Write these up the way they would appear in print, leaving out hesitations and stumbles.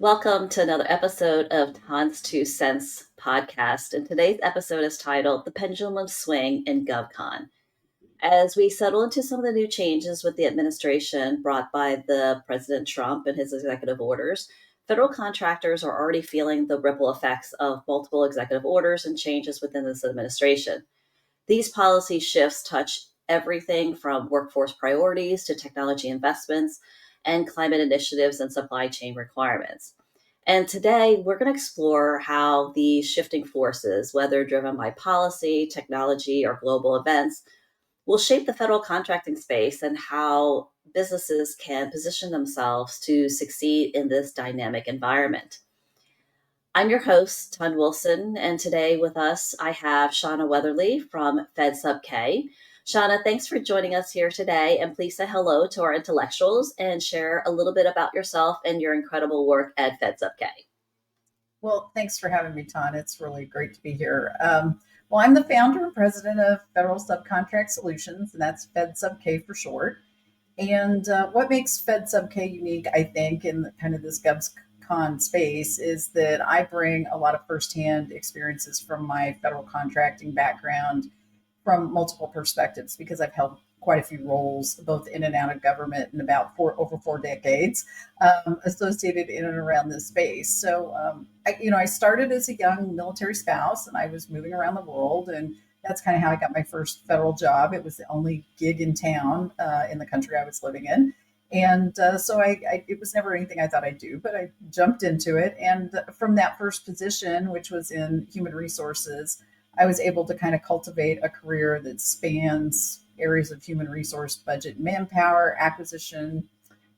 Welcome to another episode of Tan's Two Cents podcast. And today's episode is titled The Pendulum Swing in GovCon. As we settle into some of the new changes with the administration brought by the President Trump and his executive orders, federal contractors are already feeling the ripple effects of multiple executive orders and changes within this administration. These policy shifts touch everything from workforce priorities to technology investments and climate initiatives and supply chain requirements. And today, we're going to explore how these shifting forces, whether driven by policy, technology, or global events, will shape the federal contracting space and how businesses can position themselves to succeed in this dynamic environment. I'm your host, Ton Wilson, and today with us I have Shauna Weatherly from FedSubK. Shauna, thanks for joining us here today, and please say hello to our intellectuals and share a little bit about yourself and your incredible work at FedSubK. Well, thanks for having me, Ton. It's really great to be here. Well, I'm the founder and president of Federal Subcontract Solutions, and that's FedSubK for short. And what makes FedSubK unique, I think, in kind of this GovCon space is that I bring a lot of firsthand experiences from my federal contracting background from multiple perspectives because I've held quite a few roles both in and out of government in about over 4 decades associated in and around this space. So, I started as a young military spouse and I was moving around the world, and that's kind of how I got my first federal job. It was the only gig in town in the country I was living in. And it was never anything I thought I'd do, but I jumped into it. And from that first position, which was in human resources, I was able to kind of cultivate a career that spans areas of human resource, budget, and manpower, acquisition,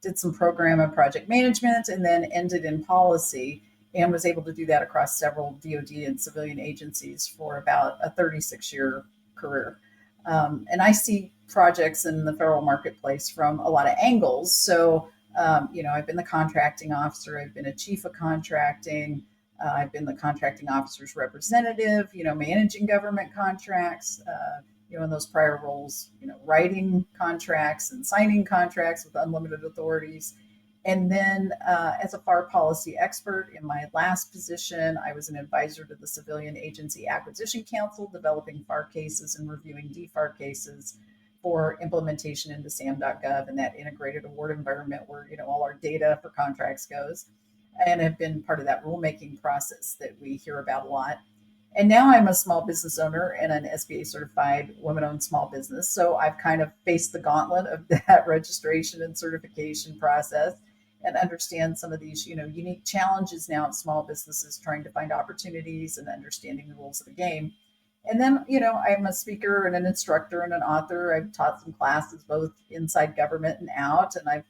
did some program and project management, and then ended in policy and was able to do that across several DoD and civilian agencies for about a 36-year career. And I see projects in the federal marketplace from a lot of angles. So, I've been the contracting officer, I've been a chief of contracting, I've been the contracting officer's representative, managing government contracts, in those prior roles, writing contracts and signing contracts with unlimited authorities. And then as a FAR policy expert in my last position, I was an advisor to the Civilian Agency Acquisition Council, developing FAR cases and reviewing DFAR cases for implementation into SAM.gov and that integrated award environment where, all our data for contracts goes, and have been part of that rulemaking process that we hear about a lot. And now I'm a small business owner and an SBA certified women-owned small business. So I've kind of faced the gauntlet of that registration and certification process and understand some of these, unique challenges now in small businesses trying to find opportunities and understanding the rules of the game. And then, I'm a speaker and an instructor and an author. I've taught some classes both inside government and out, and I've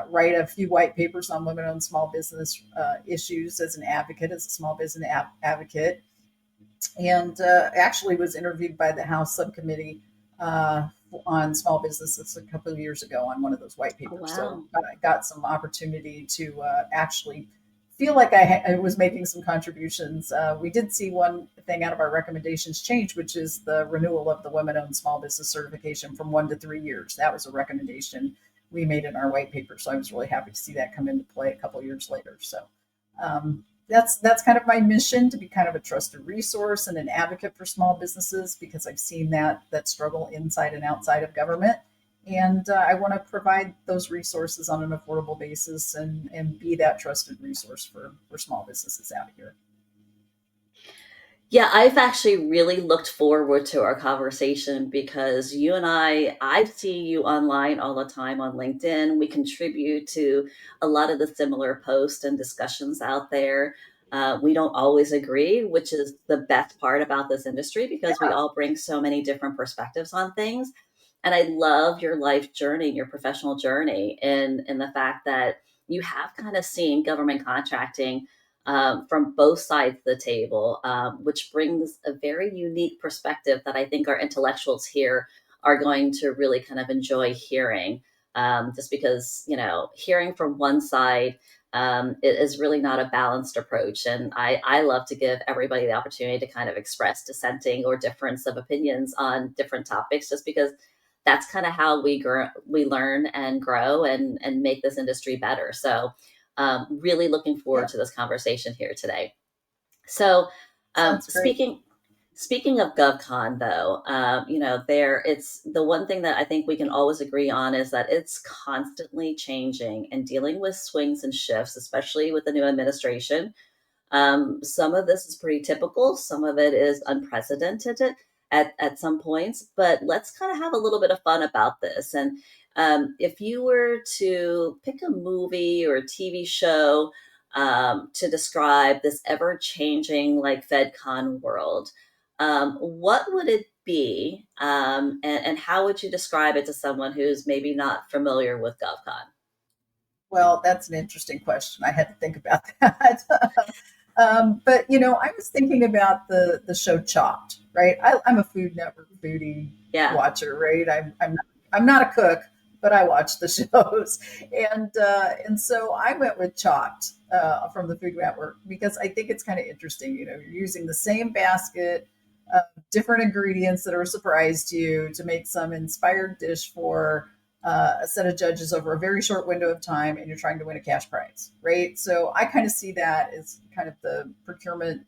write a few white papers on women-owned small business issues as an advocate, as a small business advocate, and actually was interviewed by the House subcommittee on small businesses a couple of years ago on one of those white Oh, papers. wow. So I got some opportunity to actually feel like I was making some contributions. We did see one thing out of our recommendations change, which is the renewal of the women-owned small business certification from 1 to 3 years. That was a recommendation we made in our white paper. So I was really happy to see that come into play a couple of years later. So that's kind of my mission, to be kind of a trusted resource and an advocate for small businesses, because I've seen that struggle inside and outside of government. And I want to provide those resources on an affordable basis and be that trusted resource for small businesses out here. Yeah, I've actually really looked forward to our conversation because you and I see you online all the time on LinkedIn. We contribute to a lot of the similar posts and discussions out there. We don't always agree, which is the best part about this industry because we Yeah. all bring so many different perspectives on things. And I love your life journey, your professional journey, and the fact that you have kind of seen government contracting from both sides of the table, which brings a very unique perspective that I think our intellectuals here are going to really kind of enjoy hearing. Just because, hearing from one side is really not a balanced approach. And I love to give everybody the opportunity to kind of express dissenting or difference of opinions on different topics, just because that's kind of how we learn and grow and make this industry better. So Really looking forward Yeah, to this conversation here today. So, sounds great. speaking of GovCon, though, there it's the one thing that I think we can always agree on is that it's constantly changing and dealing with swings and shifts, especially with the new administration. Some of this is pretty typical, some of it is unprecedented at some points, but let's kind of have a little bit of fun about this. And if you were to pick a movie or a TV show to describe this ever changing like FedCon world, what would it be? And how would you describe it to someone who's maybe not familiar with GovCon? Well, that's an interesting question. I had to think about that. But I was thinking about the show Chopped, right? I'm a Food Network foodie Yeah. watcher, right? I'm not a cook, but I watch the shows, and so I went with Chopped from the Food Network because I think it's kind of interesting. You're using the same basket, different ingredients that are a surprise to you to make some inspired dish for a set of judges over a very short window of time, and you're trying to win a cash prize, right? So I kind of see that as kind of the procurement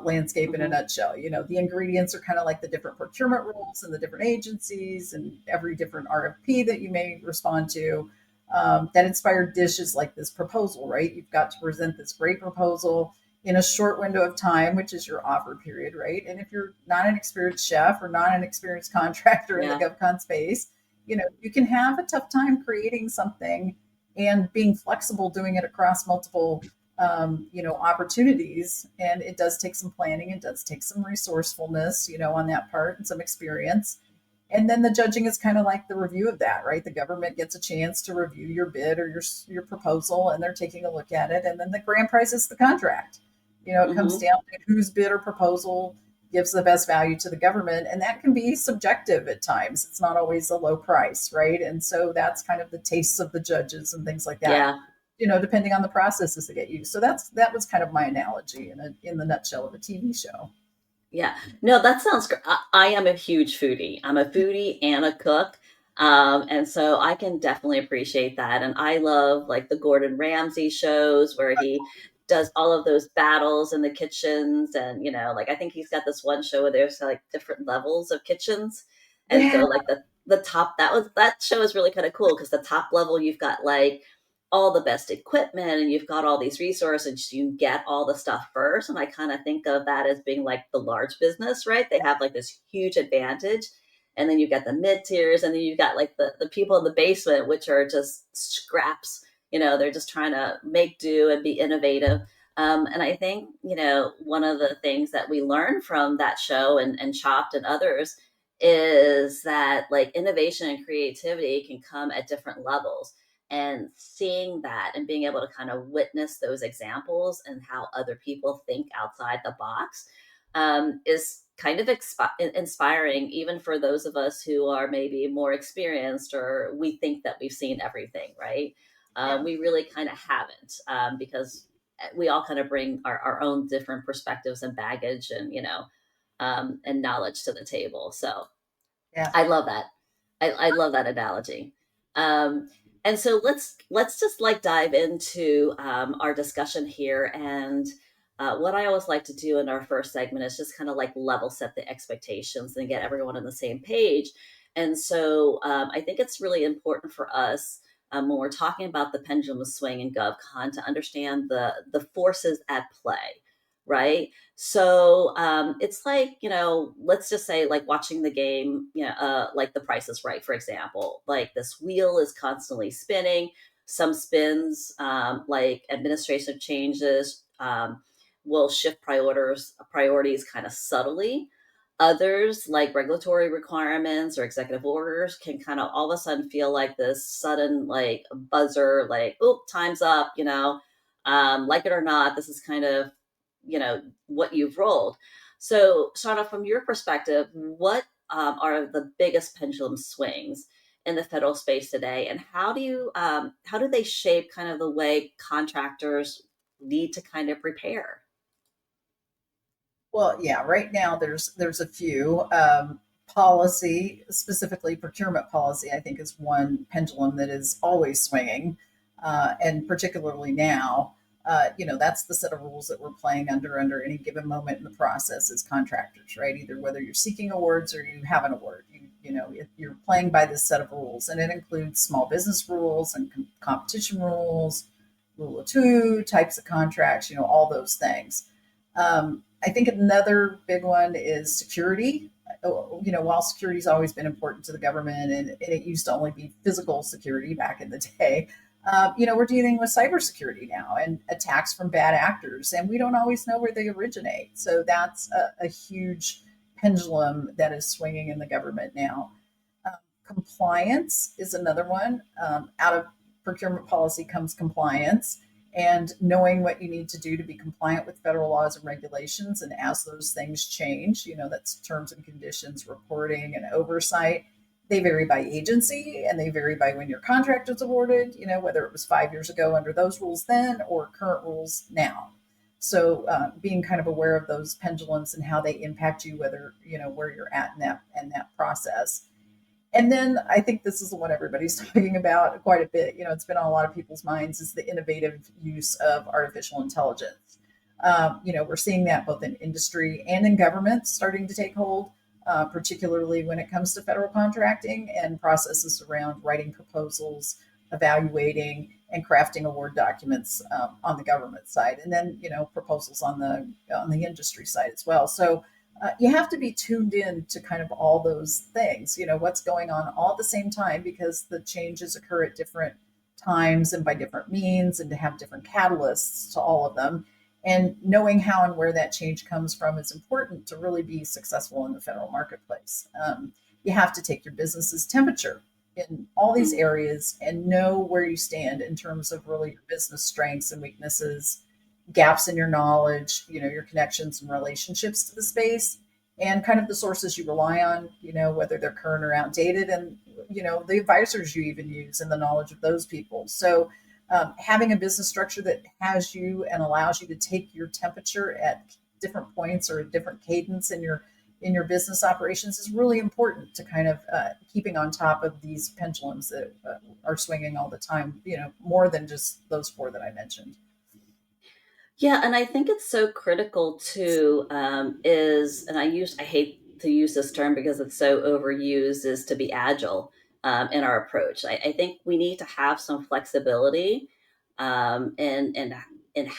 landscape in a Hmm. nutshell. The ingredients are kind of like the different procurement rules and the different agencies and every different RFP that you may respond to. That inspired dish is like this proposal, right? You've got to present this great proposal in a short window of time, which is your offer period, right? And if you're not an experienced chef or not an experienced contractor in the Yeah. GovCon space, you can have a tough time creating something and being flexible doing it across multiple opportunities. And it does take some planning, it does take some resourcefulness, on that part and some experience. And then the judging is kind of like the review of that, right? The government gets a chance to review your bid or your proposal, and they're taking a look at it. And then the grand prize is the contract. It comes Hmm. down to whose bid or proposal gives the best value to the government, and that can be subjective at times. It's not always a low price, right? And so that's kind of the tastes of the judges and things like that. Yeah. Depending on the processes that get used. So that was kind of my analogy in the nutshell of a TV show. Yeah. No, that sounds great. I am a huge foodie. I'm a foodie and a cook. And so I can definitely appreciate that. And I love like the Gordon Ramsay shows where he does all of those battles in the kitchens. And, like I think he's got this one show where there's like different levels of kitchens. And Yeah, so like the top, that show is really kind of cool because the top level you've got like all the best equipment and you've got all these resources, you get all the stuff first. And I kind of think of that as being like the large business, right? They have like this huge advantage. And then you've got the mid tiers, and then you've got like the people in the basement, which are just scraps. They're just trying to make do and be innovative. And I think, one of the things that we learn from that show and Chopped and others is that like innovation and creativity can come at different levels, and seeing that and being able to kind of witness those examples and how other people think outside the box is kind of inspiring, even for those of us who are maybe more experienced or we think that we've seen everything, right? yeah, We really kind of haven't, because we all kind of bring our own different perspectives and baggage and knowledge to the table. So yeah. I love that. I love that analogy. Um, and so let's just like dive into our discussion here. And what I always like to do in our first segment is just kind of like level set the expectations and get everyone on the same page. And so I think it's really important for us, when we're talking about the pendulum swing and GovCon, to understand the forces at play, right? So it's like, let's just say like watching the game, like The Price is Right, for example. Like this wheel is constantly spinning. Some spins, like administrative changes, will shift priorities kind of subtly. Others, like regulatory requirements or executive orders, can kind of all of a sudden feel like this sudden like buzzer, like, oh, time's up, like it or not, this is kind of what you've rolled. So, Shauna, from your perspective, what are the biggest pendulum swings in the federal space today, and how do they shape kind of the way contractors need to kind of prepare? Well, yeah. Right now, there's a few policy, specifically procurement policy. I think is one pendulum that is always swinging. And particularly now, that's the set of rules that we're playing under any given moment in the process as contractors, right? Either whether you're seeking awards or you have an award, you're playing by this set of rules, and it includes small business rules and competition rules, rule of two, types of contracts, all those things. I think another big one is security. While security's always been important to the government, and it used to only be physical security back in the day, we're dealing with cybersecurity now and attacks from bad actors, and we don't always know where they originate. So that's a huge pendulum that is swinging in the government now. Compliance is another one. Out of procurement policy comes compliance, and knowing what you need to do to be compliant with federal laws and regulations. And as those things change, that's terms and conditions, reporting, and oversight. They vary by agency, and they vary by when your contract is awarded, whether it was 5 years ago under those rules then or current rules now. So being kind of aware of those pendulums and how they impact you, whether, where you're at in that process. And then I think this is the one everybody's talking about quite a bit. It's been on a lot of people's minds, is the innovative use of artificial intelligence. We're seeing that both in industry and in government starting to take hold, particularly when it comes to federal contracting and processes around writing proposals, evaluating, and crafting award documents on the government side, and then proposals on the industry side as well. So you have to be tuned in to kind of all those things, what's going on all at the same time, because the changes occur at different times and by different means, and to have different catalysts to all of them. And knowing how and where that change comes from is important to really be successful in the federal marketplace. You have to take your business's temperature in all these areas and know where you stand in terms of really your business strengths and weaknesses, gaps in your knowledge, your connections and relationships to the space, and kind of the sources you rely on, whether they're current or outdated, and, the advisors you even use and the knowledge of those people. So having a business structure that has you and allows you to take your temperature at different points or a different cadence in your business operations is really important to kind of keeping on top of these pendulums that are swinging all the time, more than just those four that I mentioned. Yeah, and I think it's so critical too, and I hate to use this term because it's so overused, is to be agile in our approach. I think we need to have some flexibility in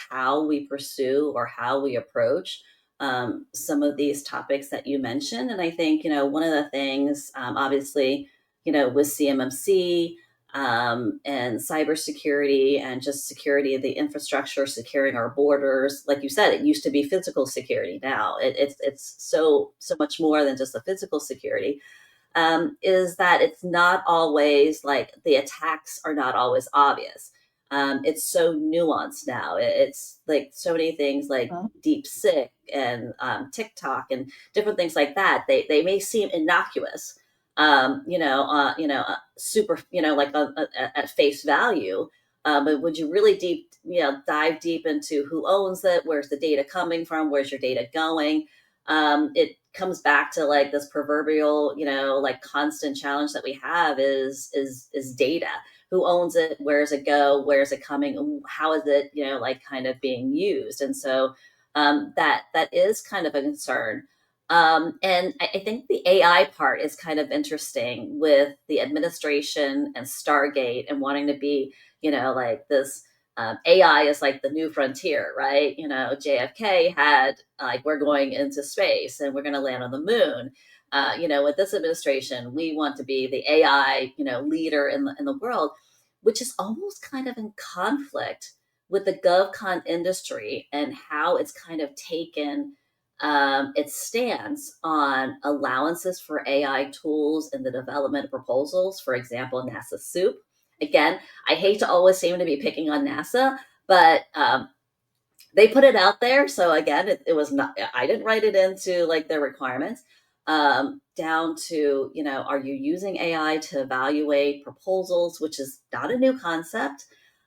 how we pursue or how we approach some of these topics that you mentioned. And I think, one of the things, obviously, with CMMC, and cybersecurity and just security of the infrastructure, securing our borders. Like you said, it used to be physical security. Now it's so much more than just the physical security. Is that it's not always like the attacks are not always obvious. It's so nuanced now. It's like so many things like Huh? deep sick and TikTok and different things like that. They may seem innocuous, super, like at face value. But would you really dive deep into who owns it? Where's the data coming from? Where's your data going? It comes back to like this proverbial, like constant challenge that we have is data. Who owns it? Where does it go? Where is it coming? How is it, like kind of being used? And so that is kind of a concern. And I think the AI part is kind of interesting with the administration and Stargate and wanting to be, like this AI is like the new frontier, right? JFK had like, we're going into space and we're going to land on the moon. With this administration, we want to be the AI, leader in the world, which is almost kind of in conflict with the GovCon industry and how it's kind of taken its stance on allowances for AI tools in the development of proposals. For example, NASA SOUP. Again, I hate to always seem to be picking on NASA, but they put it out there. So again, it was not, I didn't write it into like their requirements. Down to, are you using AI to evaluate proposals, which is not a new concept.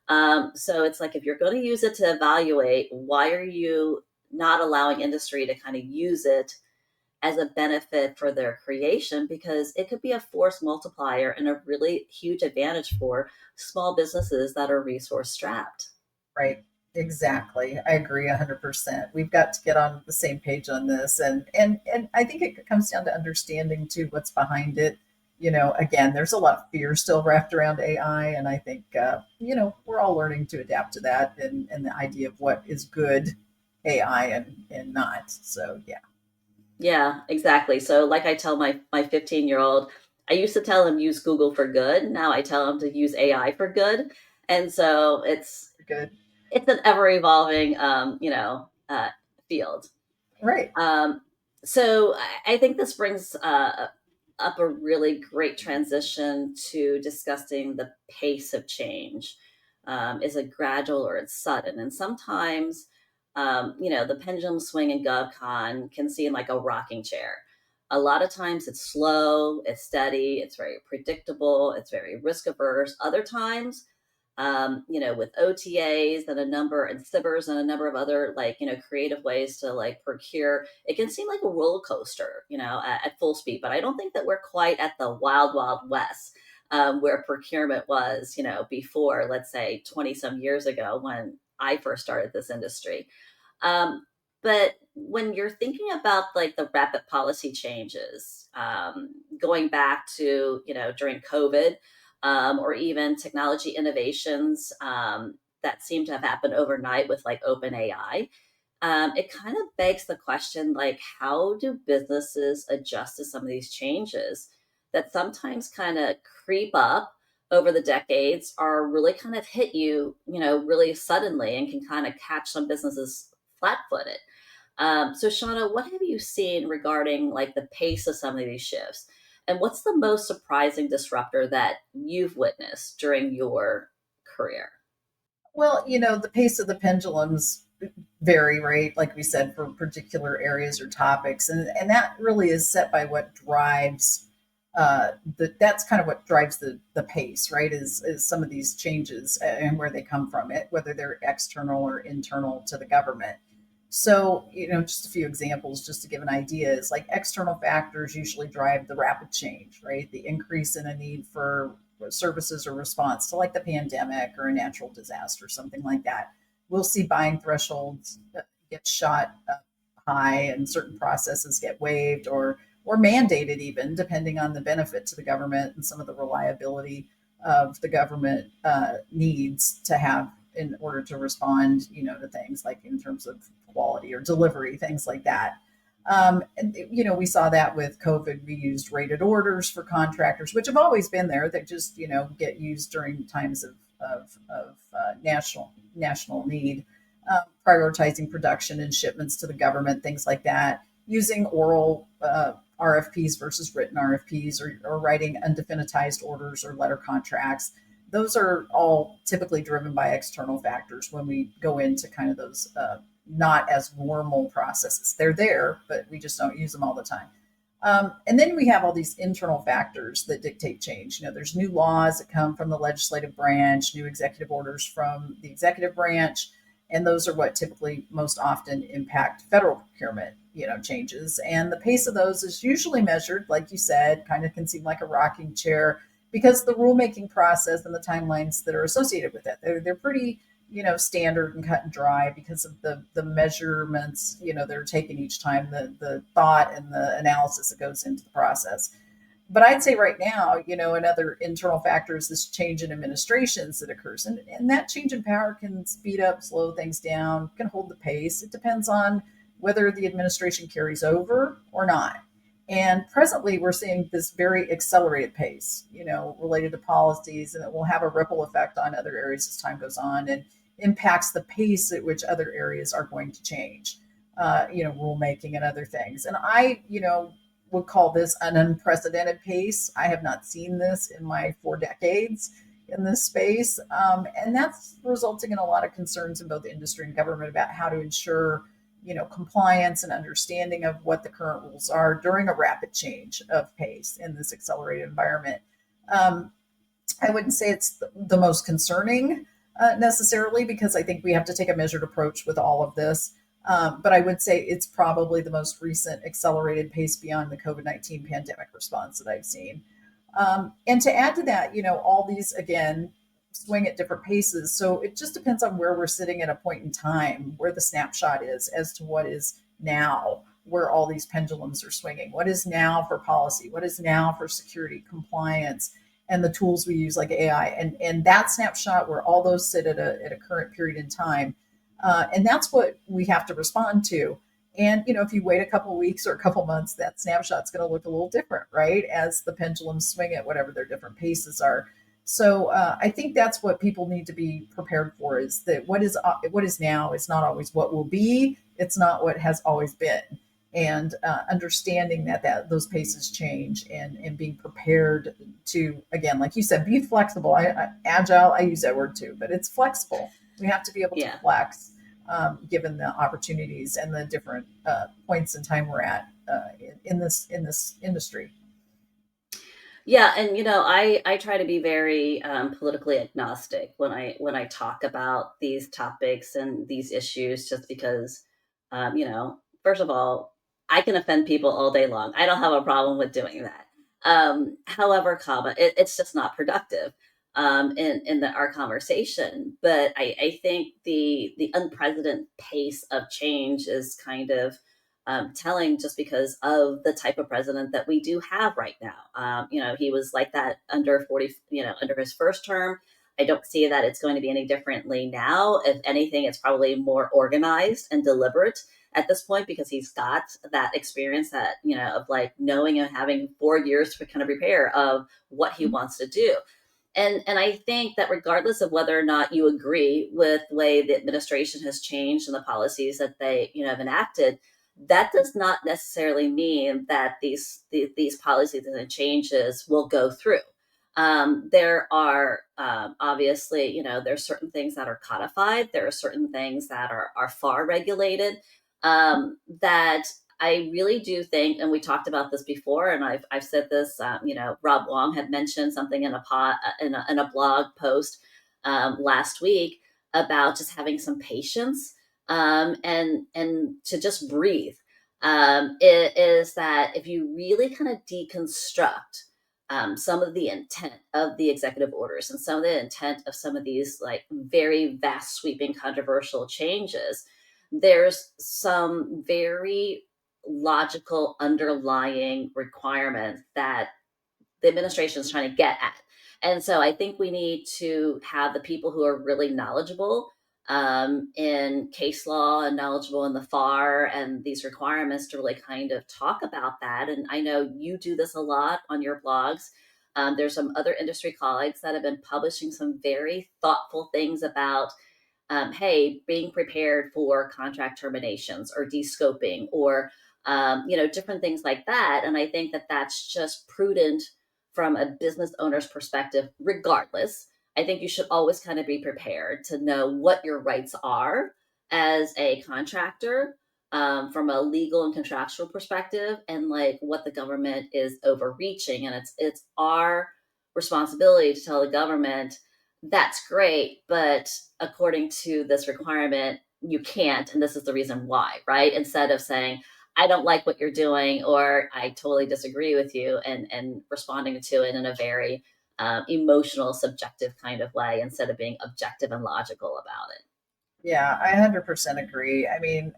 So it's like, if you're going to use it to evaluate, why are you not allowing industry to kind of use it as a benefit for their creation, because it could be a force multiplier and a really huge advantage for small businesses that are resource strapped. Right. Exactly. I agree 100%. We've got to get on the same page on this. And I think it comes down to understanding too what's behind it. Again, there's a lot of fear still wrapped around AI. And I think, we're all learning to adapt to that and the idea of what is good AI and not. So, yeah. Yeah, exactly. So like I tell my 15-year-old, I used to tell him use Google for good. Now I tell him to use AI for good. And so Good. it's an ever evolving field. Right. Um, so I think this brings up a really great transition to discussing the pace of change. Is it gradual or it's sudden? And sometimes, the pendulum swing in GovCon can seem like a rocking chair. A lot of times it's slow, it's steady, it's very predictable, it's very risk averse. Other times, with OTAs and SIBRs and a number of other creative ways to procure. It can seem like a roller coaster, at full speed. But I don't think that we're quite at the wild, wild west where procurement was, before, let's say, 20 some years ago when I first started this industry. Um, but when you're thinking about the rapid policy changes, going back to, during COVID, or even technology innovations that seem to have happened overnight with open AI, it kind of begs the question, how do businesses adjust to some of these changes that sometimes kind of creep up over the decades, or really kind of hit you, really suddenly, and can kind of catch some businesses flat-footed. So Shauna, what have you seen regarding the pace of some of these shifts? And what's the most surprising disruptor that you've witnessed during your career? Well, the pace of the pendulums vary, right? Like we said, for particular areas or topics, and that really is set by what drives that's kind of what drives the pace, right? Is some of these changes and where they come from, it whether they're external or internal to the government. So, just a few examples just to give an idea is like external factors usually drive the rapid change, right? The increase in a need for services or response to like the pandemic or a natural disaster, something like that. We'll see buying thresholds get shot up high and certain processes get waived or mandated even depending on the benefit to the government and some of the reliability of the government needs to have in order to respond, to things like in terms of quality or delivery, things like that. And we saw that with COVID. We used rated orders for contractors, which have always been there. That just get used during times of national need, prioritizing production and shipments to the government, things like that. Using oral RFPs versus written RFPs, or writing undefinitized orders or letter contracts. Those are all typically driven by external factors when we go into kind of those not as normal processes. They're there, but we just don't use them all the time. And then we have all these internal factors that dictate change. There's new laws that come from the legislative branch, new executive orders from the executive branch, and those are what typically most often impact federal procurement, changes. And the pace of those is usually measured, like you said, kind of can seem like a rocking chair because the rulemaking process and the timelines that are associated with it, they're pretty standard and cut and dry because of the measurements that are taken each time, the thought and the analysis that goes into the process. But I'd say right now, another internal factor is this change in administrations that occurs, and that change in power can speed up, slow things down, can hold the pace. It depends on whether the administration carries over or not. And presently, we're seeing this very accelerated pace, related to policies, and it will have a ripple effect on other areas as time goes on and impacts the pace at which other areas are going to change, rulemaking and other things. And I, would call this an unprecedented pace. I have not seen this in my 4 decades in this space. And that's resulting in a lot of concerns in both industry and government about how to ensure compliance and understanding of what the current rules are during a rapid change of pace in this accelerated environment. I wouldn't say it's the most concerning necessarily, because I think we have to take a measured approach with all of this. But I would say it's probably the most recent accelerated pace beyond the COVID-19 pandemic response that I've seen. And to add to that, all these, again, swing at different paces. So it just depends on where we're sitting at a point in time, where the snapshot is as to what is now, where all these pendulums are swinging. What is now for policy? What is now for security, compliance, and the tools we use like AI? And that snapshot where all those sit at a current period in time. And that's what we have to respond to. And if you wait a couple of weeks or a couple of months, that snapshot's going to look a little different, right? As the pendulums swing at whatever their different paces are. So I think that's what people need to be prepared for: is that what is now is not always what will be. It's not what has always been, and understanding that those paces change, and being prepared to, again, like you said, be flexible. Agile. I use that word too, but it's flexible. We have to be able to Yeah. flex given the opportunities and the different points in time we're at in this industry. Yeah, and I try to be very politically agnostic when I talk about these topics and these issues, just because, first of all, I can offend people all day long. I don't have a problem with doing that. However, it's just not productive in our conversation. But I think the unprecedented pace of change is kind of telling, just because of the type of president that we do have right now. He was like that under 40, under his first term. I don't see that it's going to be any differently now. If anything, it's probably more organized and deliberate at this point, because he's got that experience, that, of like knowing and having 4 years to kind of prepare of what he wants to do. And I think that regardless of whether or not you agree with the way the administration has changed and the policies that they have enacted, that does not necessarily mean that these policies and changes will go through. There are obviously, there's certain things that are codified. There are certain things that are far regulated, that I really do think, and we talked about this before, and I've said this. Rob Wong had mentioned something in in a blog post last week about just having some patience, and to just breathe. It is that if you really kind of deconstruct some of the intent of the executive orders and some of the intent of some of these like very vast, sweeping, controversial changes, there's some very logical underlying requirements that the administration is trying to get at. And so I think we need to have the people who are really knowledgeable in case law and knowledgeable in the FAR and these requirements to really kind of talk about that. And I know you do this a lot on your blogs. There's some other industry colleagues that have been publishing some very thoughtful things about, hey, being prepared for contract terminations or descoping, or different things like that. And I think that that's just prudent from a business owner's perspective. Regardless, I think you should always kind of be prepared to know what your rights are as a contractor, from a legal and contractual perspective, and like what the government is overreaching. And it's our responsibility to tell the government, that's great, but according to this requirement, you can't, and this is the reason why, right? Instead of saying, I don't like what you're doing, or I totally disagree with you, and responding to it in a very emotional, subjective kind of way, instead of being objective and logical about it. Yeah, I 100% agree. I mean,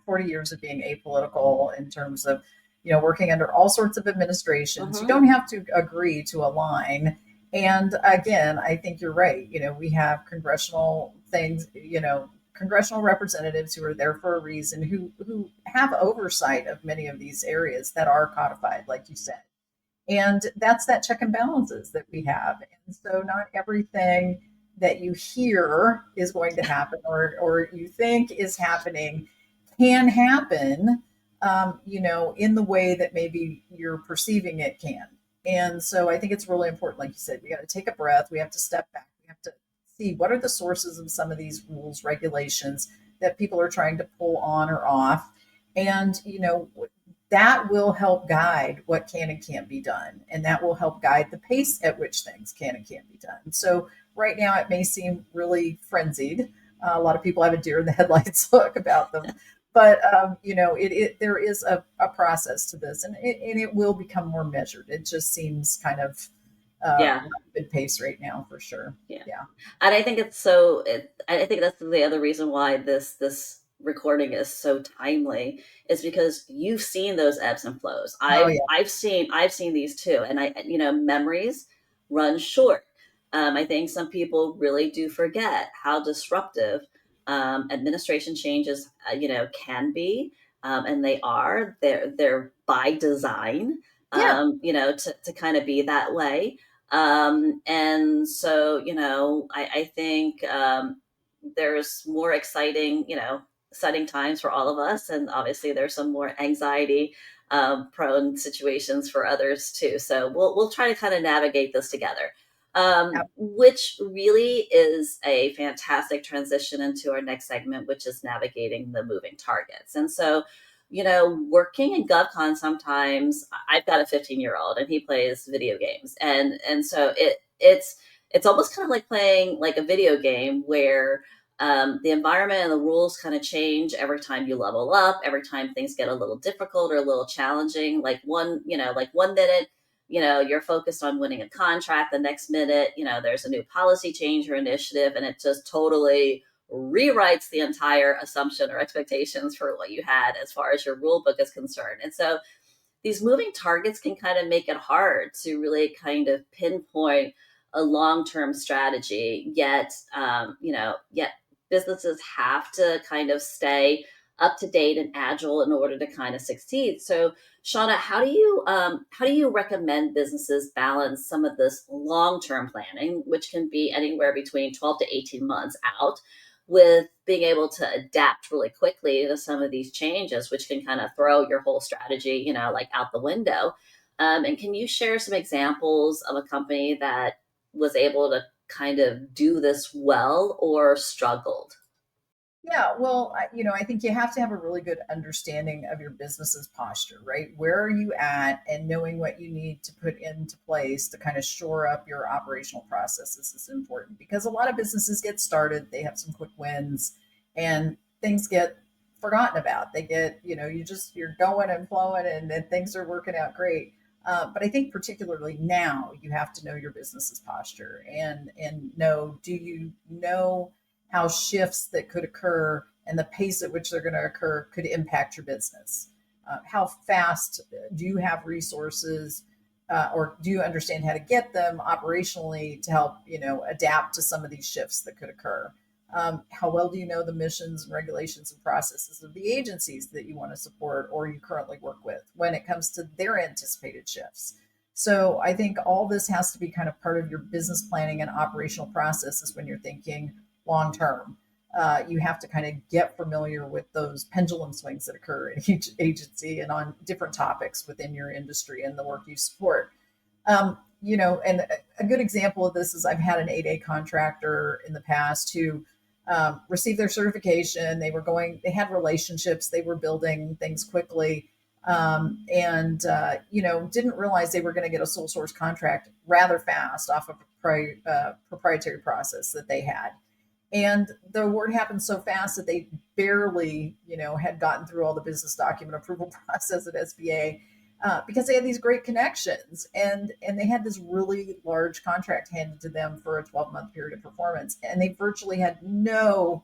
40 years of being apolitical in terms of, working under all sorts of administrations. You Mm-hmm. don't have to agree to align. And again, I think you're right. We have congressional things, congressional representatives who are there for a reason, who have oversight of many of these areas that are codified, like you said. And that's that check and balances that we have. And so not everything that you hear is going to happen, or you think is happening, can happen, in the way that maybe you're perceiving it can. And so I think it's really important, like you said, we got to take a breath. We have to step back. We have to see what are the sources of some of these rules, regulations that people are trying to pull on or off. And, that will help guide what can and can't be done. And that will help guide the pace at which things can and can't be done. So right now it may seem really frenzied. A lot of people have a deer in the headlights look about them. but there is a process to this, and it will become more measured. It just seems kind of Yeah. rapid pace right now, for sure. Yeah. Yeah. And I think I think that's the other reason why this recording is so timely is because you've seen those ebbs and flows. Oh yeah. I've seen these too. And memories run short. I think some people really do forget how disruptive administration changes, can be. And they are. They're by design, Yeah. to kind of be that way. And so, I think there's more exciting times for all of us. And obviously, there's some more anxiety prone situations for others too. So we'll try to kind of navigate this together. Which really is a fantastic transition into our next segment, which is navigating the moving targets. And so, working in GovCon sometimes I've got a 15-year-old and he plays video games. And so it's almost kind of like playing like a video game where the environment and the rules kind of change every time you level up, every time things get a little difficult or a little challenging. Like 1 minute, you're focused on winning a contract. The next minute, there's a new policy change or initiative, and it just totally rewrites the entire assumption or expectations for what you had as far as your rule book is concerned. And so these moving targets can kind of make it hard to really kind of pinpoint a long-term strategy. Yet businesses have to kind of stay up to date and agile in order to kind of succeed. So, Shauna, how do you recommend businesses balance some of this long-term planning, which can be anywhere between 12 to 18 months out, with being able to adapt really quickly to some of these changes, which can kind of throw your whole strategy, like out the window. And can you share some examples of a company that was able to kind of do this well or struggled? Yeah, well, I think you have to have a really good understanding of your business's posture, right? Where are you at, and knowing what you need to put into place to kind of shore up your operational processes is important, because a lot of businesses get started, they have some quick wins, and things get forgotten about. They get, you're going and flowing, and then things are working out great. But I think particularly now you have to know your business's posture, and do you know how shifts that could occur and the pace at which they're going to occur could impact your business. How fast do you have resources, or do you understand how to get them operationally to help adapt to some of these shifts that could occur? How well do you know the missions and regulations and processes of the agencies that you want to support or you currently work with when it comes to their anticipated shifts? So I think all this has to be kind of part of your business planning and operational processes when you're thinking long term. You have to kind of get familiar with those pendulum swings that occur in each agency and on different topics within your industry and the work you support. And a good example of this is I've had an 8A contractor in the past who received their certification. They had relationships, they were building things quickly, and didn't realize they were going to get a sole source contract rather fast off of a proprietary process that they had. And the award happened so fast that they barely, had gotten through all the business document approval process at SBA, because they had these great connections, and they had this really large contract handed to them for a 12-month period of performance, and they virtually had no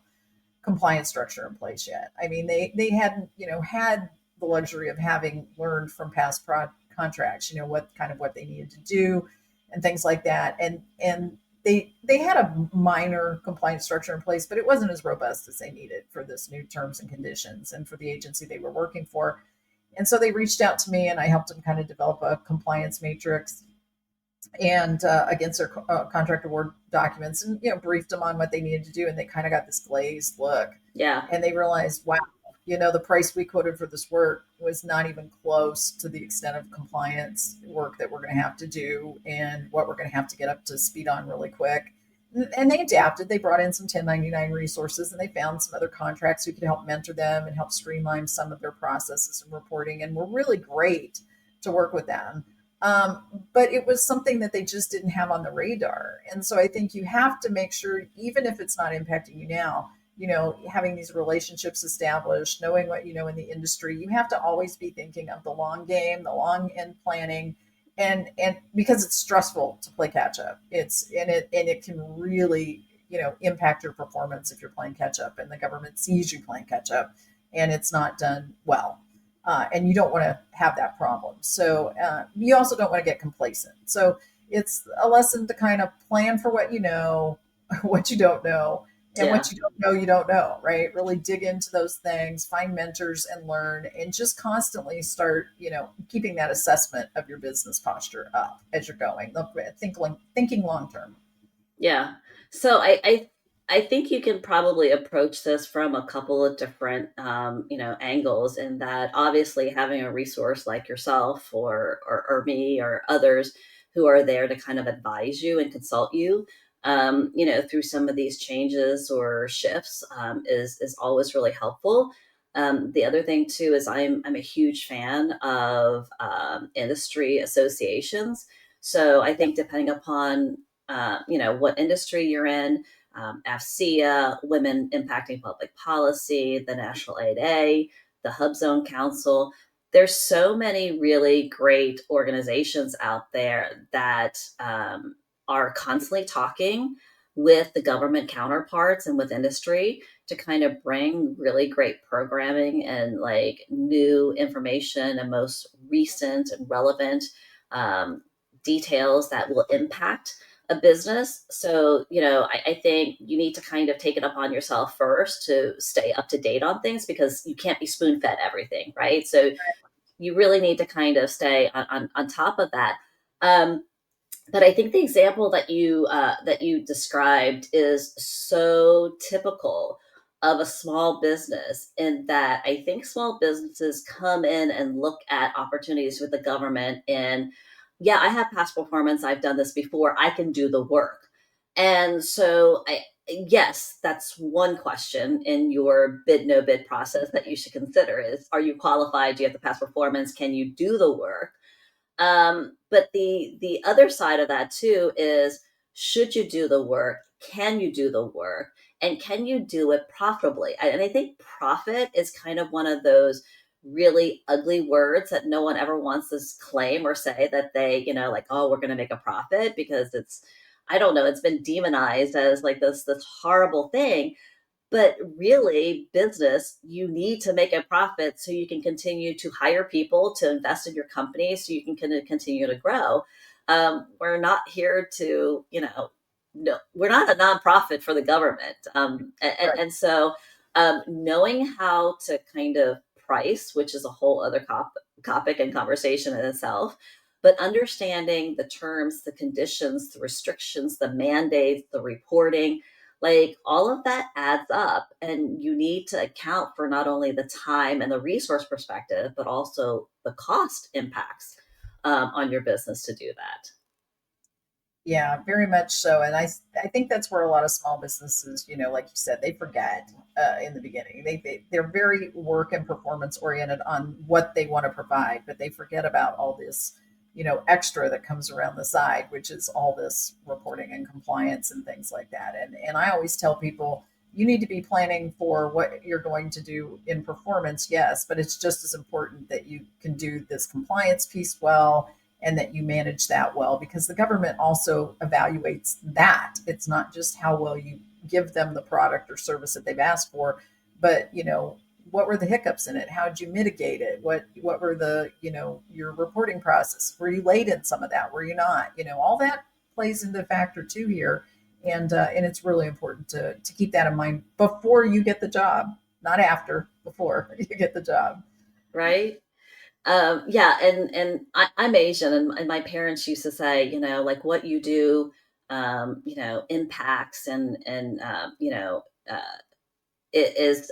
compliance structure in place yet. I mean, they hadn't, had the luxury of having learned from past contracts, what they needed to do and things like that. And they had a minor compliance structure in place, but it wasn't as robust as they needed for this new terms and conditions and for the agency they were working for. And so they reached out to me, and I helped them kind of develop a compliance matrix and against their contract award documents, and briefed them on what they needed to do. And they kind of got this glazed look, Yeah. and they realized, wow, the price we quoted for this work was not even close to the extent of compliance work that we're going to have to do and what we're going to have to get up to speed on really quick. And they adapted. They brought in some 1099 resources, and they found some other contracts who could help mentor them and help streamline some of their processes and reporting, and were really great to work with them. But it was something that they just didn't have on the radar. And so I think you have to make sure, even if it's not impacting you now, having these relationships established, knowing what you know in the industry. You have to always be thinking of the long game, the long end planning, and because it's stressful to play catch up. It can really impact your performance if you're playing catch up and the government sees you playing catch up and it's not done well. And you don't want to have that problem. So you also don't want to get complacent. So it's a lesson to kind of plan for what you know, what you don't know, and Yeah. what you don't know, right? Really dig into those things, find mentors and learn, and just constantly start, keeping that assessment of your business posture up as you're going. Thinking long term. Yeah. So I think you can probably approach this from a couple of different angles. In that, obviously, having a resource like yourself or me or others who are there to kind of advise you and consult you, through some of these changes or shifts, is always really helpful. The other thing too is I'm a huge fan of industry associations. So I Yeah. think depending upon what industry you're in, AFCEA, Women Impacting Public Policy, the National 8A, the Hub Zone Council. There's so many really great organizations out there that are constantly talking with the government counterparts and with industry to kind of bring really great programming and like new information and most recent and relevant um, details that will impact a business. So, I think you need to kind of take it upon yourself first to stay up to date on things because you can't be spoon fed everything, right? So you really need to kind of stay on top of that. Um, but I think the example that you described is so typical of a small business, in that I think small businesses come in and look at opportunities with the government and, yeah, I have past performance, I've done this before, I can do the work. And so yes, that's one question in your bid no bid process that you should consider is, are you qualified? Do you have the past performance? Can you do the work? But the other side of that too is, should you do the work? Can you do the work? And can you do it profitably? And I think profit is kind of one of those really ugly words that no one ever wants to claim or say that they, like, oh, we're going to make a profit, because I don't know, it's been demonized as like this horrible thing. But really, business, you need to make a profit so you can continue to hire people to invest in your company so you can continue to grow. We're not here to, no, we're not a nonprofit for the government. Right. And so knowing how to kind of price, which is a whole other topic and conversation in itself, but understanding the terms, the conditions, the restrictions, the mandates, the reporting, like all of that adds up, and you need to account for not only the time and the resource perspective, but also the cost impacts on your business to do that. Yeah, very much so. And I think that's where a lot of small businesses, like you said, they forget in the beginning. They're very work and performance oriented on what they want to provide, but they forget about all this, extra that comes around the side, which is all this reporting and compliance and things like that. And I always tell people, you need to be planning for what you're going to do in performance, yes, but it's just as important that you can do this compliance piece well and that you manage that well, because the government also evaluates that. It's not just how well you give them the product or service that they've asked for, but what were the hiccups in it? How did you mitigate it? What were the your reporting process? Were you late in some of that? Were you not? All that plays into factor too here, and it's really important to keep that in mind before you get the job, not after, before you get the job. Right. Yeah, and I'm Asian, and my parents used to say, like what you do, impacts and it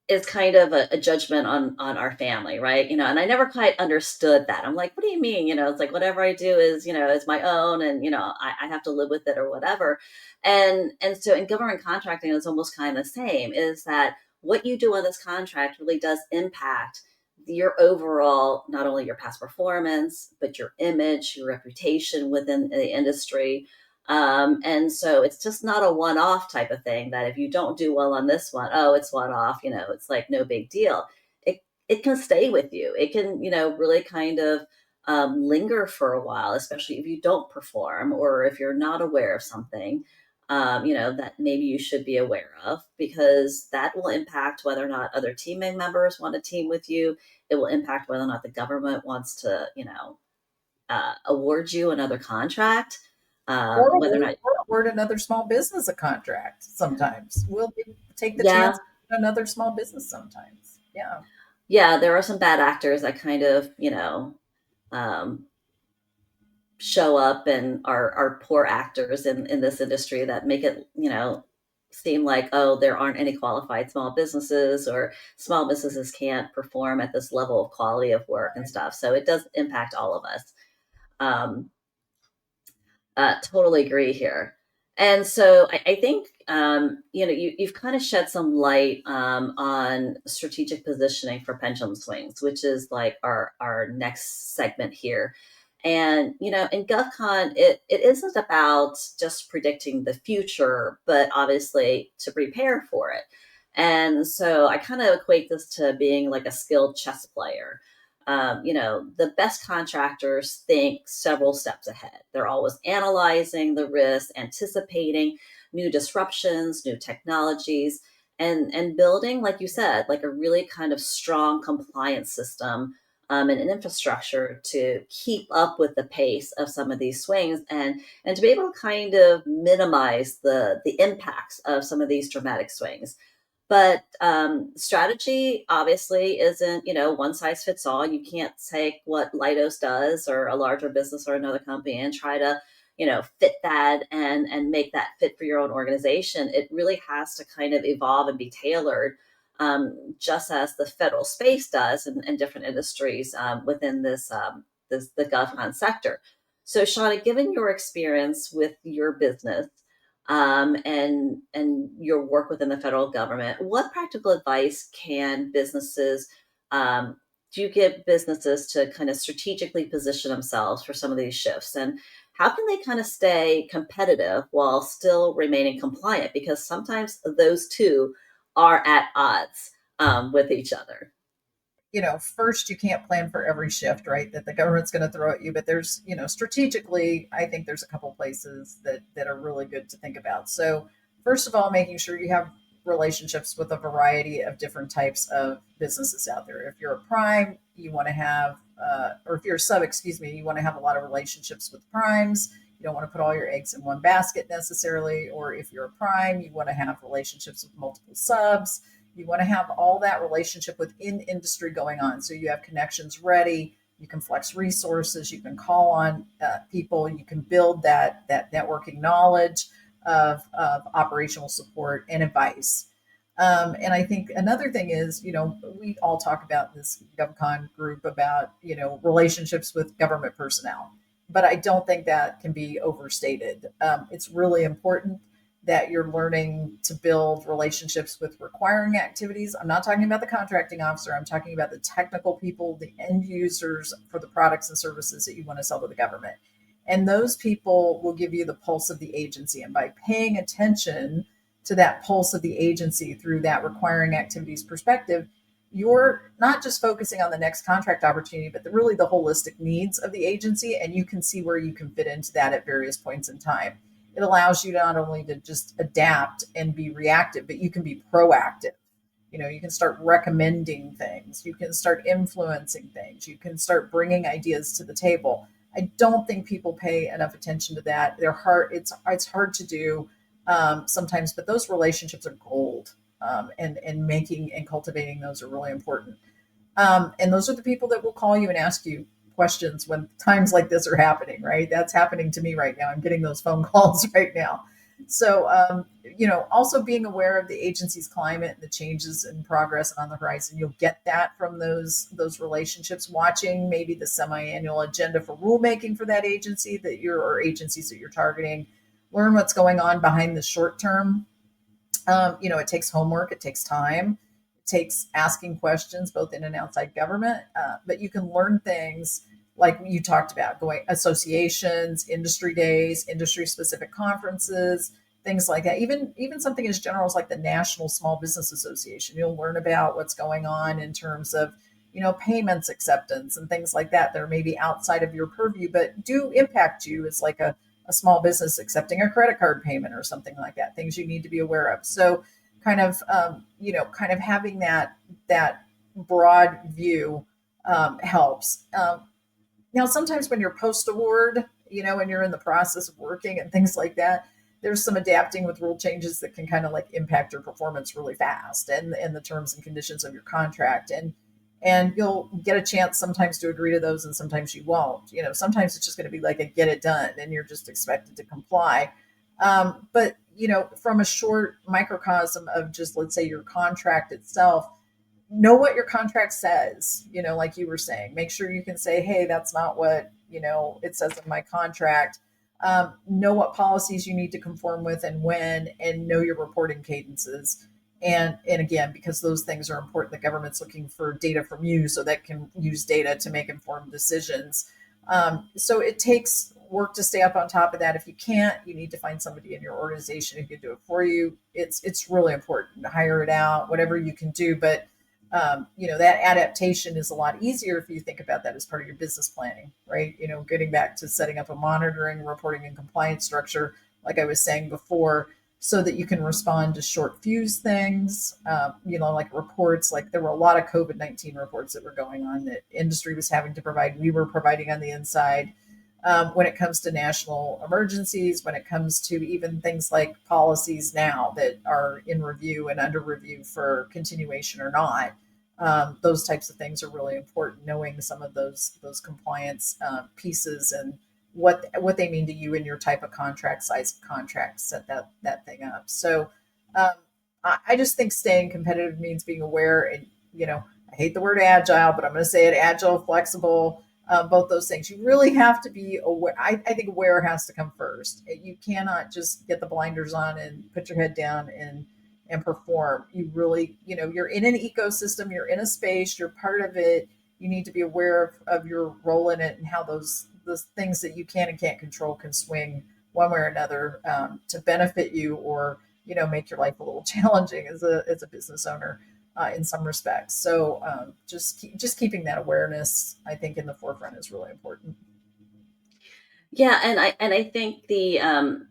is kind of a judgment on our family, right? And I never quite understood that. I'm like, what do you mean? It's like whatever I do is my own, and I have to live with it or whatever. And so in government contracting, it's almost kind of the same. Is that what you do on this contract really does impact your overall, not only your past performance, but your image, your reputation within the industry. And so it's just not a one-off type of thing that if you don't do well on this one, oh, it's one off, it's like no big deal. It can stay with you. It can, really kind of linger for a while, especially if you don't perform or if you're not aware of something, that maybe you should be aware of, because that will impact whether or not other team members want to team with you. It will impact whether or not the government wants to, award you another contract, Or whether or not, award another small business a contract sometimes. We'll take the yeah, chance on another small business sometimes. Yeah. yeah, there are some bad actors that kind of, um, show up and are poor actors in this industry that make it, seem like, oh, there aren't any qualified small businesses, or small businesses can't perform at this level of quality of work and stuff. So it does impact all of us. Um, Totally agree here. And so I think, you've kind of shed some light on strategic positioning for pendulum swings, which is like our next segment here. And, in GovCon, it isn't about just predicting the future, but obviously to prepare for it. And so I kind of equate this to being like a skilled chess player. The best contractors think several steps ahead. They're always analyzing the risks, anticipating new disruptions, new technologies, and building, like you said, like a really kind of strong compliance system, and an infrastructure to keep up with the pace of some of these swings, and to be able to kind of minimize the impacts of some of these dramatic swings. But strategy obviously isn't, one size fits all. You can't take what Leidos does or a larger business or another company and try to, fit that and make that fit for your own organization. It really has to kind of evolve and be tailored, just as the federal space does in different industries within this the GovCon sector. So, Shauna, given your experience with your business, and your work within the federal government, what practical advice can businesses do you give businesses to kind of strategically position themselves for some of these shifts? And how can they kind of stay competitive while still remaining compliant? Because sometimes those two are at odds with each other. First, you can't plan for every shift, right? That the government's going to throw at you. But there's, strategically, I think there's a couple places that are really good to think about. So, first of all, making sure you have relationships with a variety of different types of businesses out there. If you're a prime, you want to have, or if you're a sub, excuse me, you want to have a lot of relationships with primes. You don't want to put all your eggs in one basket necessarily. Or if you're a prime, you want to have relationships with multiple subs. You want to have all that relationship within industry going on. So you have connections ready. You can flex resources. You can call on people. You can build that networking knowledge of operational support and advice. And I think another thing is, we all talk about this GovCon group about, relationships with government personnel, but I don't think that can be overstated. It's really important that you're learning to build relationships with requiring activities. I'm not talking about the contracting officer. I'm talking about the technical people, the end users for the products and services that you want to sell to the government. And those people will give you the pulse of the agency. And by paying attention to that pulse of the agency through that requiring activities perspective, you're not just focusing on the next contract opportunity, but really the holistic needs of the agency. And you can see where you can fit into that at various points in time. It allows you not only to just adapt and be reactive, but you can be proactive. You can start recommending things, you can start influencing things, you can start bringing ideas to the table. I don't think people pay enough attention to that. They're hard. It's hard to do sometimes, but those relationships are gold, and making and cultivating those are really important. And those are the people that will call you and ask you questions when times like this are happening, right? That's happening to me right now. I'm getting those phone calls right now. So, also being aware of the agency's climate and the changes in progress on the horizon, you'll get that from those relationships. Watching maybe the semi-annual agenda for rulemaking for that agency or agencies that you're targeting. Learn what's going on behind the short term. It takes homework, it takes time, it takes asking questions both in and outside government, but you can learn things like you talked about, going associations, industry days, industry specific conferences, things like that. Even something as general as like the National Small Business Association. You'll learn about what's going on in terms of payments acceptance and things like that that are maybe outside of your purview, but do impact you as like a small business accepting a credit card payment or something like that. Things you need to be aware of. So kind of having that broad view helps. Now, sometimes when you're post award, and you're in the process of working and things like that, there's some adapting with rule changes that can kind of like impact your performance really fast and the terms and conditions of your contract. And you'll get a chance sometimes to agree to those and sometimes you won't. Sometimes it's just going to be like a get it done and you're just expected to comply. But from a short microcosm of just, let's say, your contract itself, know what your contract says, like you were saying. Make sure you can say, hey, that's not what, it says in my contract. Know what policies you need to conform with and when, and know your reporting cadences. And again, because those things are important, the government's looking for data from you so that can use data to make informed decisions. So it takes work to stay up on top of that. If you can't, you need to find somebody in your organization who can do it for you. It's really important to hire it out, whatever you can do. But that adaptation is a lot easier if you think about that as part of your business planning, right? Getting back to setting up a monitoring, reporting, and compliance structure, like I was saying before, so that you can respond to short fuse things, like reports. Like there were a lot of COVID-19 reports that were going on that industry was having to provide. We were providing on the inside. When it comes to national emergencies, when it comes to even things like policies now that are in review and under review for continuation or not, those types of things are really important. Knowing some of those compliance pieces and what they mean to you and your type of contract, size of contract, set that thing up. So I just think staying competitive means being aware. And I hate the word agile, but I'm going to say it: agile, flexible. Both those things. You really have to be aware. I think aware has to come first. You cannot just get the blinders on and put your head down and perform. You really, you're in an ecosystem, you're in a space, you're part of it. You need to be aware of your role in it and how those things that you can and can't control can swing one way or another to benefit you, or make your life a little challenging as a business owner. In some respects. So just keeping that awareness, I think, in the forefront is really important. Yeah, and I think the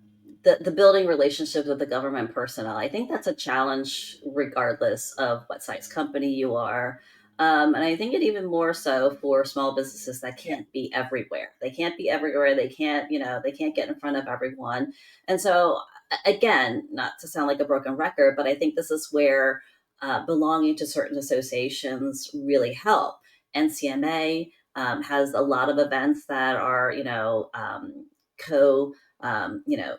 building relationships with the government personnel, I think that's a challenge regardless of what size company you are. And I think it even more so for small businesses that can't be everywhere. They can't be everywhere. They can't get in front of everyone. And so again, not to sound like a broken record, but I think this is where belonging to certain associations really help. NCMA has a lot of events that are,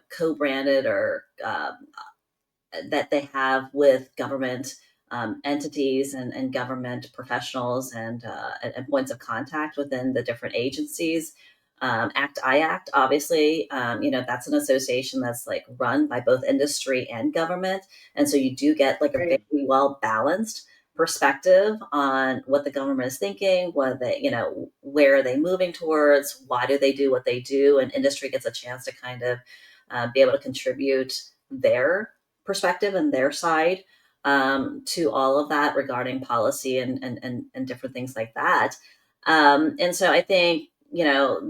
co-branded or that they have with government entities and government professionals and points of contact within the different agencies. Act IACT, obviously, that's an association that's like run by both industry and government, and so you do get like a Right. very well balanced perspective on what the government is thinking, where are they moving towards, why do they do what they do, and industry gets a chance to kind of be able to contribute their perspective and their side to all of that regarding policy and different things like that. And so I think,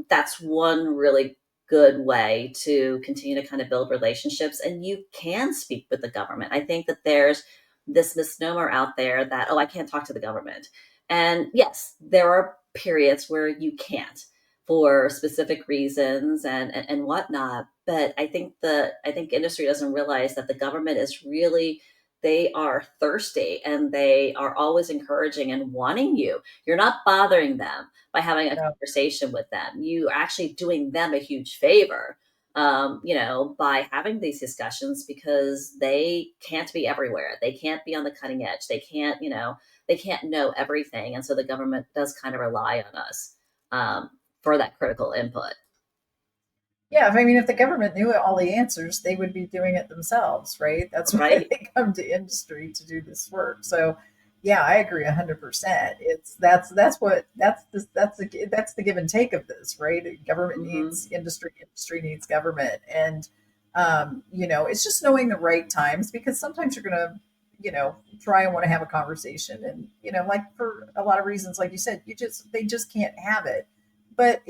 that's one really good way to continue to kind of build relationships. And you can speak with the government. I think that there's this misnomer out there that, oh, I can't talk to the government. And yes, there are periods where you can't for specific reasons and whatnot. But I think industry doesn't realize that the government is really, they are thirsty and they are always encouraging and wanting you. You're not bothering them by having a Yeah. conversation with them. You are actually doing them a huge favor, by having these discussions, because they can't be everywhere. They can't be on the cutting edge. They can't know everything. And so the government does kind of rely on us for that critical input. Yeah, I mean, if the government knew all the answers, they would be doing it themselves, right? That's why Right. they come to industry to do this work. So, Yeah, I agree 100%. That's the give and take of this, right? Government Hmm. needs industry, industry needs government, and it's just knowing the right times because sometimes you're gonna, try and want to have a conversation, and like for a lot of reasons, like you said, they just can't have it. But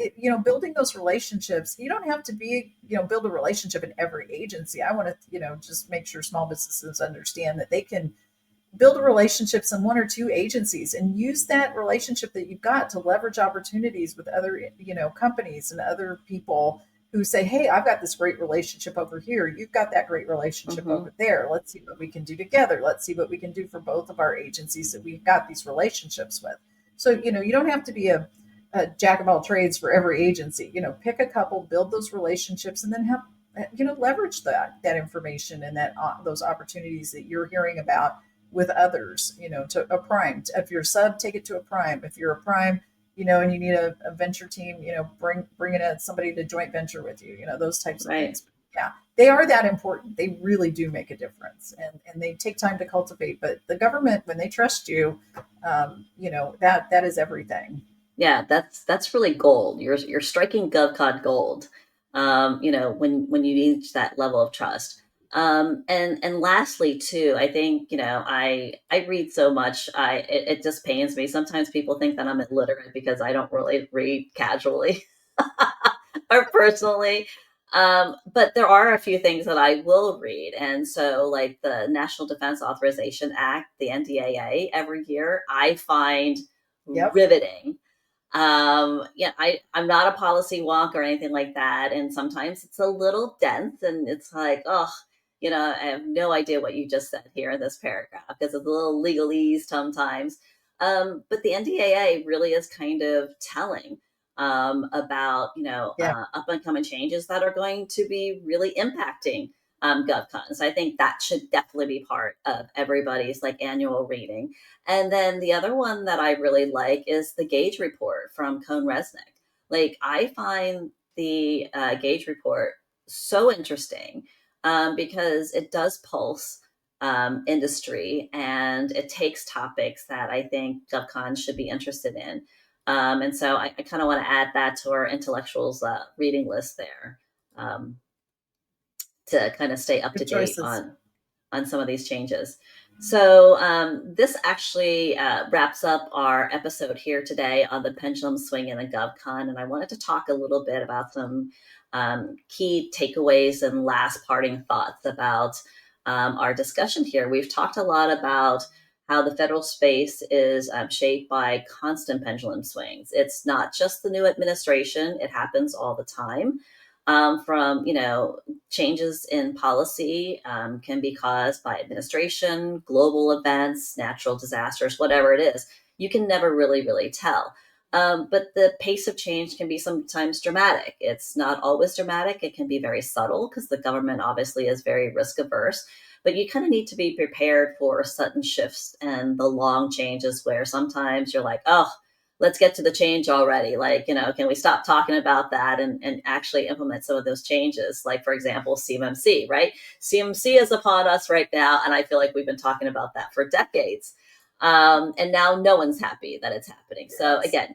building those relationships, you don't have to be, build a relationship in every agency. I want to, just make sure small businesses understand that they can build relationships in one or two agencies and use that relationship that you've got to leverage opportunities with other companies and other people who say, hey, I've got this great relationship over here, you've got that great relationship Hmm. over there, let's see what we can do together, let's see what we can do for both of our agencies that we've got these relationships with. So you don't have to be a jack of all trades for every agency. Pick a couple, build those relationships, and then have leverage that information and that those opportunities that you're hearing about with others, to a prime. If you're a sub, take it to a prime. If you're a prime, and you need a venture team, bring in somebody to joint venture with you, those types of Right. things. But yeah, they are that important. They really do make a difference, and they take time to cultivate. But the government, when they trust you, that is everything. Yeah, that's really gold. You're striking GovCon gold. When you reach that level of trust. And lastly, too, I think I read so much. It just pains me. Sometimes people think that I'm illiterate because I don't really read casually or personally. But there are a few things that I will read, and so like the National Defense Authorization Act, the NDAA, every year I find Yep. riveting. Yeah, I'm not a policy wonk or anything like that, and sometimes it's a little dense, and it's like, oh, I have no idea what you just said here in this paragraph because it's a little legalese sometimes. But the NDAA really is kind of telling about Yeah. up and coming changes that are going to be really impacting GovCon. So I think that should definitely be part of everybody's like annual reading. And then the other one that I really like is the Gauge Report from Cone Resnick. Like, I find the Gauge Report so interesting because it does pulse industry and it takes topics that I think GovCon should be interested in. And so I kind of want to add that to our intellectuals reading list there um, to kind of stay up to Good date choices. on some of these changes. So this actually wraps up our episode here today on the pendulum swing and the GovCon, and I wanted to talk a little bit about some key takeaways and last parting thoughts about our discussion here. We've talked a lot about how the federal space is shaped by constant pendulum swings. It's not just the new administration; it happens all the time. From changes in policy can be caused by administration, global events, natural disasters, whatever it is. You can never really, really tell. But the pace of change can be sometimes dramatic. It's not always dramatic. It can be very subtle because the government obviously is very risk averse. But you kind of need to be prepared for sudden shifts and the long changes where sometimes you're like, oh, let's get to the change already. Like, can we stop talking about that and actually implement some of those changes? Like, for example, CMMC, right? CMC is upon us right now. And I feel like we've been talking about that for decades. And now no one's happy that it's happening. So Yes. again,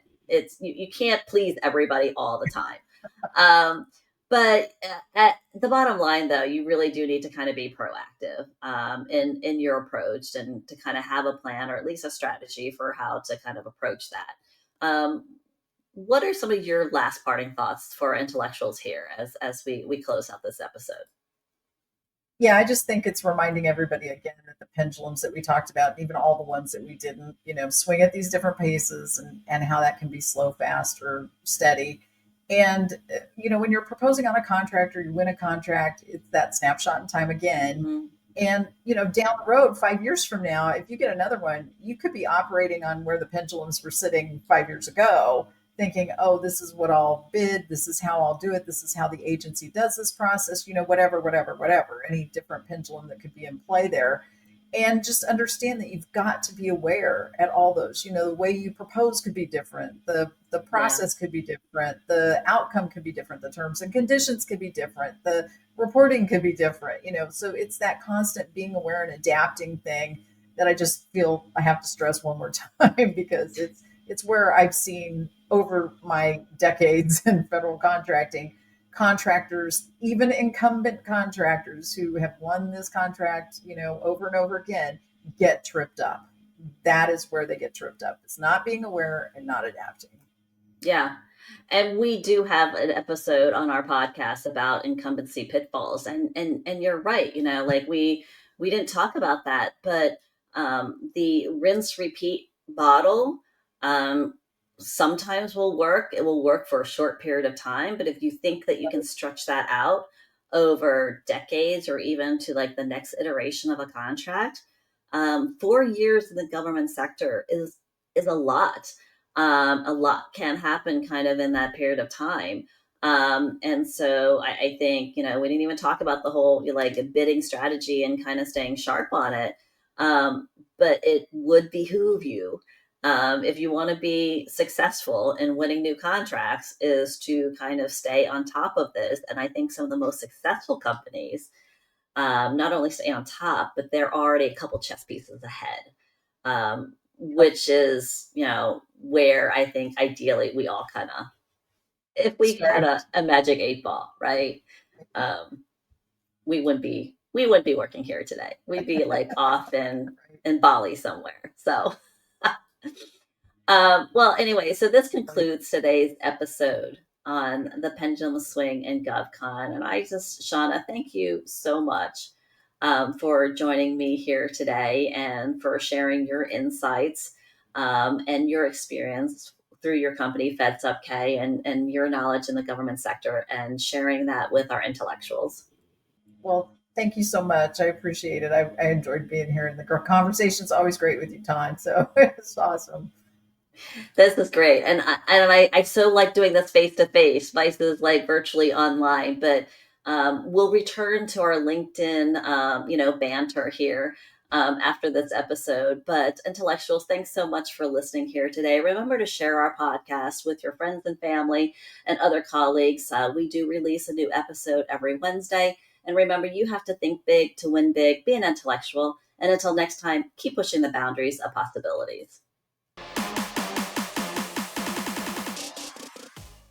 you can't please everybody all the time. Um, but at the bottom line, though, you really do need to kind of be proactive in your approach and to kind of have a plan or at least a strategy for how to kind of approach that. What are some of your last parting thoughts for intellectuals here as we close out this episode? Yeah, I just think it's reminding everybody again that the pendulums that we talked about, even all the ones that we didn't, swing at these different paces, and how that can be slow, fast, or steady. And, when you're proposing on a contract or you win a contract, it's that snapshot in time again. Hmm. And, down the road, 5 years from now, if you get another one, you could be operating on where the pendulums were sitting 5 years ago, thinking, oh, this is what I'll bid. This is how I'll do it. This is how the agency does this process, whatever, whatever, whatever, any different pendulum that could be in play there. And just understand that you've got to be aware at all those. The way you propose could be different. The Yeah. process could be different. The outcome could be different. The terms and conditions could be different. The reporting could be different. So it's that constant being aware and adapting thing that I just feel I have to stress one more time because it's where I've seen over my decades in federal contracting, contractors, even incumbent contractors who have won this contract, over and over again, get tripped up. That is where they get tripped up. It's not being aware and not adapting. Yeah. And we do have an episode on our podcast about incumbency pitfalls. And you're right, like we didn't talk about that, but the rinse repeat model sometimes will work. It will work for a short period of time, but if you think that you can stretch that out over decades or even to like the next iteration of a contract, 4 years in the government sector is a lot can happen kind of in that period of time. And so I think, we didn't even talk about the whole like bidding strategy and kind of staying sharp on it. But it would behoove you, if you want to be successful in winning new contracts, is to kind of stay on top of this. And I think some of the most successful companies not only stay on top, but they're already a couple chess pieces ahead, which is, where I think ideally we all kind of, if we had Strategy. a magic 8 ball, right? Um, we wouldn't be working here today. We'd be like off in Bali somewhere. So, well, anyway, so this concludes today's episode on the Pendulum Swing and GovCon. And Shauna, thank you so much for joining me here today and for sharing your insights and your experience through your company, FedSubK, and your knowledge in the government sector and sharing that with our intellectuals. Well, thank you so much. I appreciate it. I enjoyed being here, and the conversation's always great with you, Ton. So it's awesome. This is great, and I so like doing this face to face versus like virtually online. But we'll return to our LinkedIn, banter here after this episode. But intellectuals, thanks so much for listening here today. Remember to share our podcast with your friends and family and other colleagues. We do release a new episode every Wednesday, and remember, you have to think big to win big. Be an intellectual, and until next time, keep pushing the boundaries of possibilities.